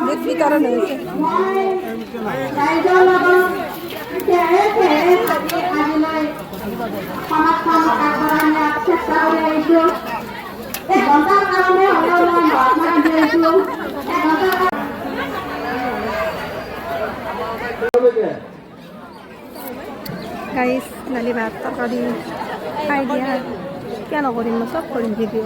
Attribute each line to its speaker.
Speaker 1: দুধ বিতরণ হয়েছে। গাইস ডালি ভাত তরকারি খাই দিয়া কেন করিম সব করিম ভিডিও।